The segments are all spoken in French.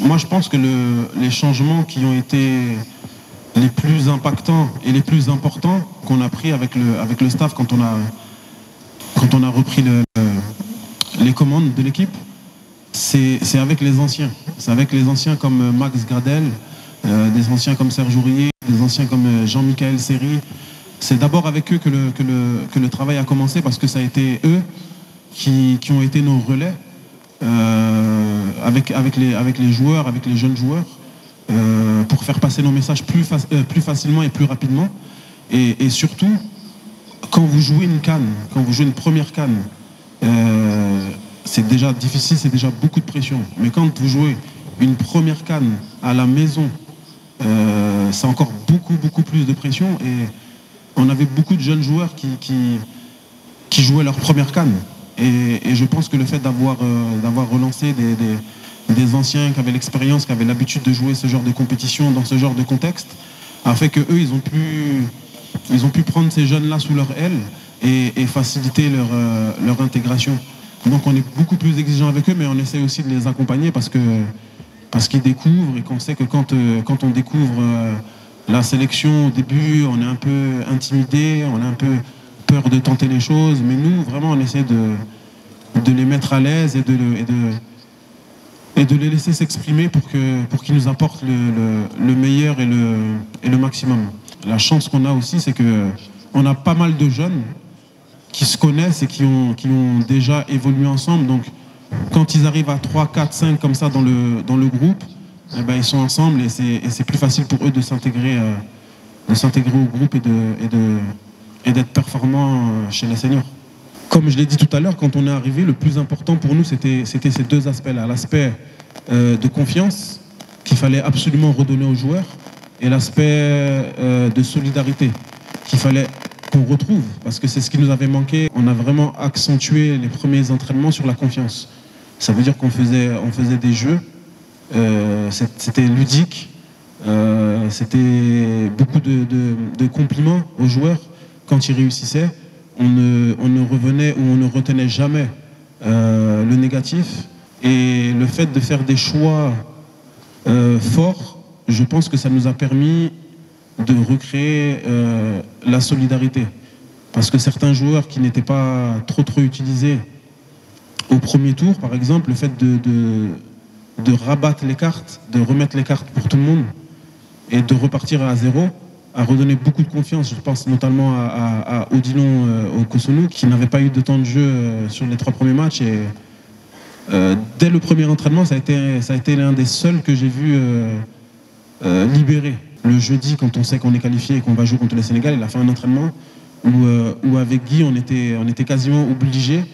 Moi, je pense que les changements qui ont été les plus impactants et les plus importants qu'on a pris avec le staff quand on a repris les commandes de l'équipe, c'est avec les anciens. C'est avec les anciens comme Max Gradel, des anciens comme Serge Aurier, des anciens comme Jean-Michel Seri. C'est d'abord avec eux que le travail a commencé, parce que ça a été eux qui ont été nos relais avec les joueurs, avec les jeunes joueurs, pour faire passer nos messages plus facilement et plus rapidement. Et surtout, quand vous jouez une CAN, quand vous jouez une première CAN, c'est déjà difficile, c'est déjà beaucoup de pression. Mais quand vous jouez une première CAN à la maison, c'est encore beaucoup plus de pression. Et on avait beaucoup de jeunes joueurs qui jouaient leur première CAN. Et je pense que le fait d'avoir relancé des anciens qui avaient l'expérience, qui avaient l'habitude de jouer ce genre de compétition dans ce genre de contexte, a fait qu'eux, ils ont pu prendre ces jeunes-là sous leur aile et faciliter leur intégration. Donc on est beaucoup plus exigeant avec eux, mais on essaie aussi de les accompagner parce qu'ils découvrent, et qu'on sait que quand on découvre la sélection au début, on est un peu intimidé, on a un peu peur de tenter les choses, mais nous, vraiment, on essaie de les mettre à l'aise et de les laisser s'exprimer pour qu'ils nous apportent le meilleur et le maximum. La chance qu'on a aussi, c'est qu'on a pas mal de jeunes qui se connaissent et qui ont déjà évolué ensemble. Donc, quand ils arrivent à 3, 4, 5 comme ça dans le groupe, eh ben, ils sont ensemble et c'est plus facile pour eux de s'intégrer au groupe et d'être performants chez les seniors. Comme je l'ai dit tout à l'heure, quand on est arrivé, le plus important pour nous, c'était ces deux aspects-là. L'aspect de confiance qu'il fallait absolument redonner aux joueurs, et l'aspect de solidarité qu'il fallait qu'on retrouve, parce que c'est ce qui nous avait manqué. On a vraiment accentué les premiers entraînements sur la confiance. Ça veut dire qu'on faisait des jeux, c'était ludique, c'était beaucoup de compliments aux joueurs quand ils réussissaient. On ne revenait ou on ne retenait jamais le négatif. Et le fait de faire des choix forts, je pense que ça nous a permis de recréer la solidarité. Parce que certains joueurs qui n'étaient pas trop utilisés au premier tour, par exemple, le fait de rabattre les cartes, de remettre les cartes pour tout le monde et de repartir à zéro, a redonné beaucoup de confiance. Je pense notamment à Odilon Okosonou, qui n'avait pas eu de temps de jeu sur les 3 premiers matchs. Et dès le premier entraînement, ça a été l'un des seuls que j'ai vu libéré. Le jeudi, quand on sait qu'on est qualifié et qu'on va jouer contre le Sénégal, il a fait un entraînement où avec Guy, on était quasiment obligé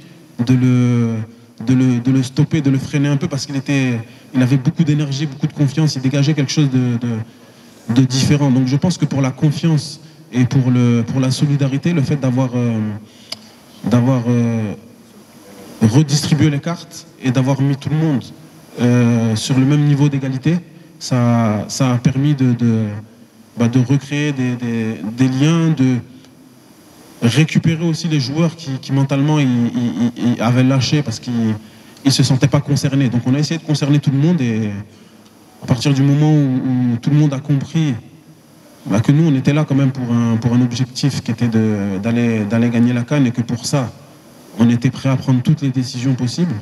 de le stopper, de le freiner un peu, parce qu'il avait beaucoup d'énergie, beaucoup de confiance, il dégageait quelque chose de différent. Donc je pense que pour la confiance et pour la solidarité, le fait d'avoir redistribué les cartes et d'avoir mis tout le monde sur le même niveau d'égalité, ça a permis de recréer des liens, de récupérer aussi les joueurs qui mentalement ils avaient lâché parce qu'ils ne se sentaient pas concernés. Donc on a essayé de concerner tout le monde, et à partir du moment où tout le monde a compris que nous on était là quand même pour un objectif qui était d'aller gagner la CAN, et que pour ça on était prêt à prendre toutes les décisions possibles.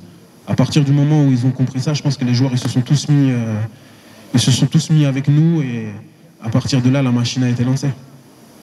À partir du moment où ils ont compris ça, je pense que les joueurs ils se sont tous mis avec nous, et à partir de là la machine a été lancée.